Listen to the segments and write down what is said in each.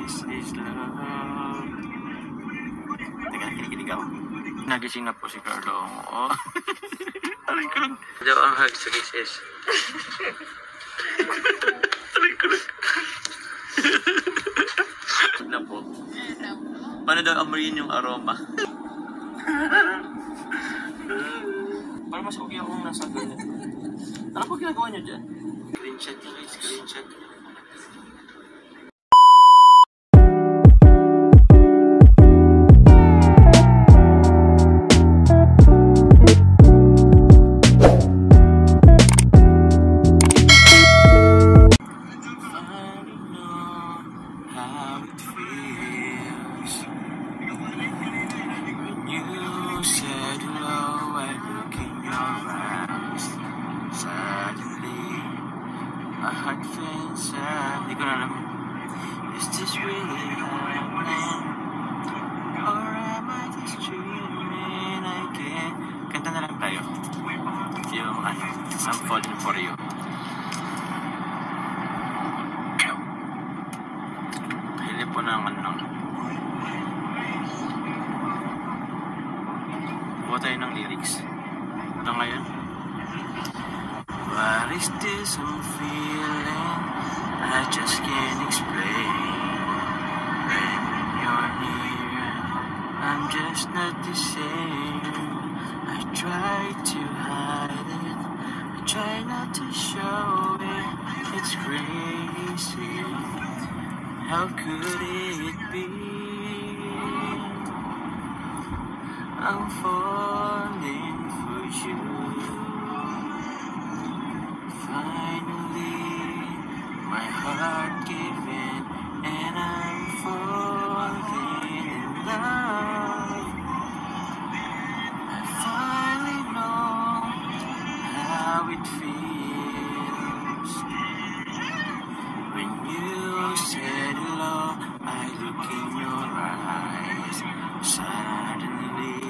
this is love. Teka, kinikilig ako. Nagising na po si Carlo. Oh. Aray ko lang. Daw ang hug sa kisses. Aray ko lang. Na po. Paano daw amoyin yung aroma? Parang mas okay akong nasa ganyan. Ano po ginagawa niyo dyan? Screenshot niyo guys, screenshot. Hindi ko na alam. Is this really happening? Or am I just dreaming again? Kanta na lang tayo. Yung I'm falling for you. Pili po ng buha tayo ng lyrics. Ito ngayon. What is this I'm feeling? I just can't explain. When you're near, I'm just not the same. I try to hide it, I try not to show it. It's crazy. How could it be? I'm falling for you. Finally, my heart gave in, and I'm falling in love. I finally know how it feels. When you said hello, I look in your eyes. Suddenly,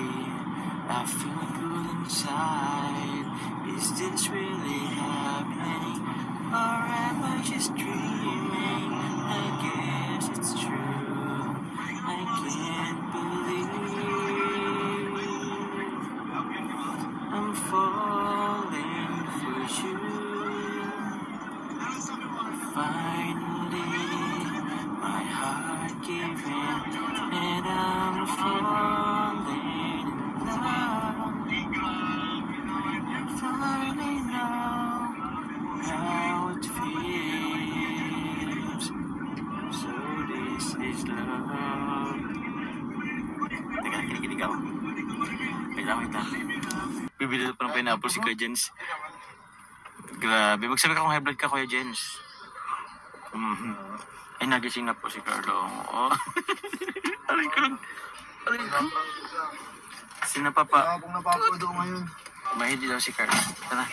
I feel good inside. Is this really happening? Or am I just dreaming? I guess it's true. I can't believe I'm falling for you. Finally, my heart gave in, and I'm falling in love. I finally know how it feels. So this is love. Teka, kinikilig ako. Wait lang. Bibili pa ng pineapple si Kuya Jens. Grabe, magsabi ka kung high blood ka, Kuya Jens. Ay, nagising na po si Carlo. Oh. Aray ko lang. Aray ko. Sinapapa. Kung napapado ngayon. Mahindi daw si Carlo. Tara.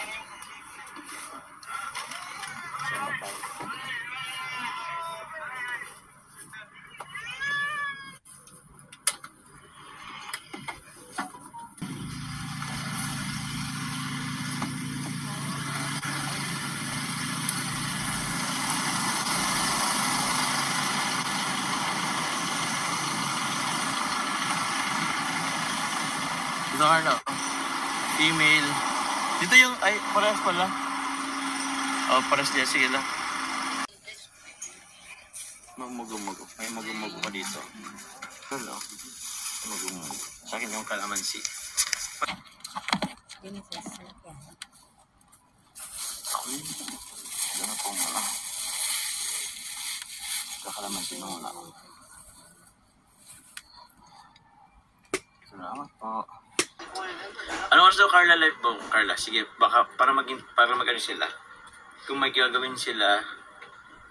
Ito Carlo. Email. Dito yung, ay, parehas pala. Oh, parehas niya. Sige lang. Magumugo. May magumugo ka dito. Hello. Magumugo. Sa akin yung kalamansi. Yun sa salakyan. Ako yun. Gano'n po mula. Sa kalamansi na mula. Salamat po. Ano oras daw Carla live po? Carla, sige, baka para magano sila. Kung may gagawin sila,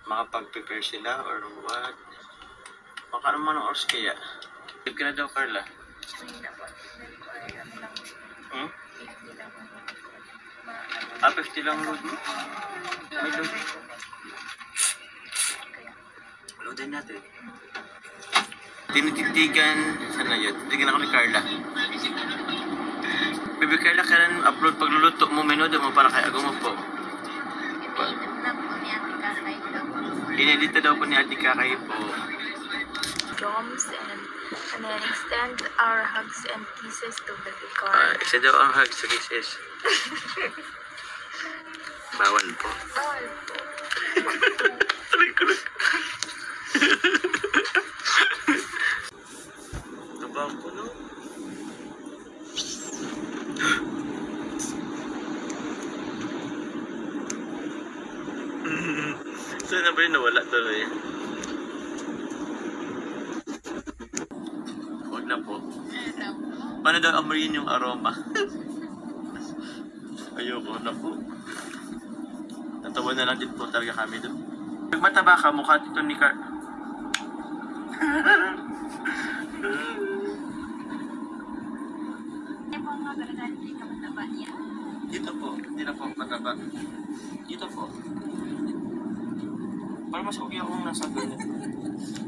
makapag-prepare sila or what? Baka naman ang oras kaya. Live ka na daw Carla. Hmm? 50 lang load mo? May load. Loadin natin. Tinititigan, saan na yun? Titigan ako ni Carla. Baby Carla, kailan upload pagluluto mo, menood mo para kay Ago mo po? Inedit daw po ni Ate Kakay po. Joms, and then extend our hugs and kisses to Baby Carl. Isa daw ang hug sa kisses. Bawal po. Bawal po. Aray ko lang. Tabang ko, no? Saan na ba yun? Nawala tuloy. Huwag na po. Paano daw amoyin yung aroma? Ayoko na po. Natawa na lang din po talaga kami doon. Pag mataba ka, mukha dito ni Car... Dito po. Hindi na po mataba. Dito po. Para mas okay akong nasa ganyan.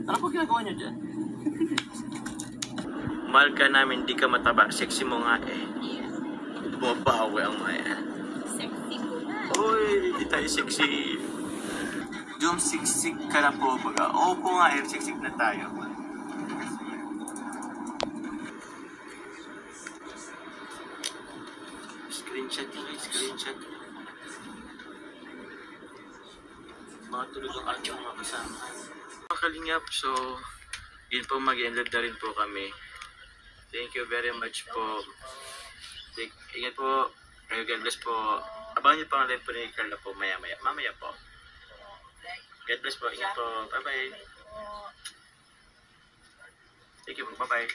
Ano po ginagawa niyo dyan? Mahal ka namin, di ka mataba. Sexy mo nga eh. Bumabawi ang maya. Sexy po na. Uy, di tayo sexy. Jom, siksik ka na po baga. Opo nga eh, siksik na tayo. Screenshot yun, screenshot. Mga tulog ang aking mga kasama. Mga kalingap, so yun po, mag-end na rin po kami. Thank you very much po. Ingat po. God bless po. Abangan niyo po ang live po ni Carla po maya-maya. Mamaya po. God bless po. Ingat po. Bye-bye. Thank you po. Bye-bye.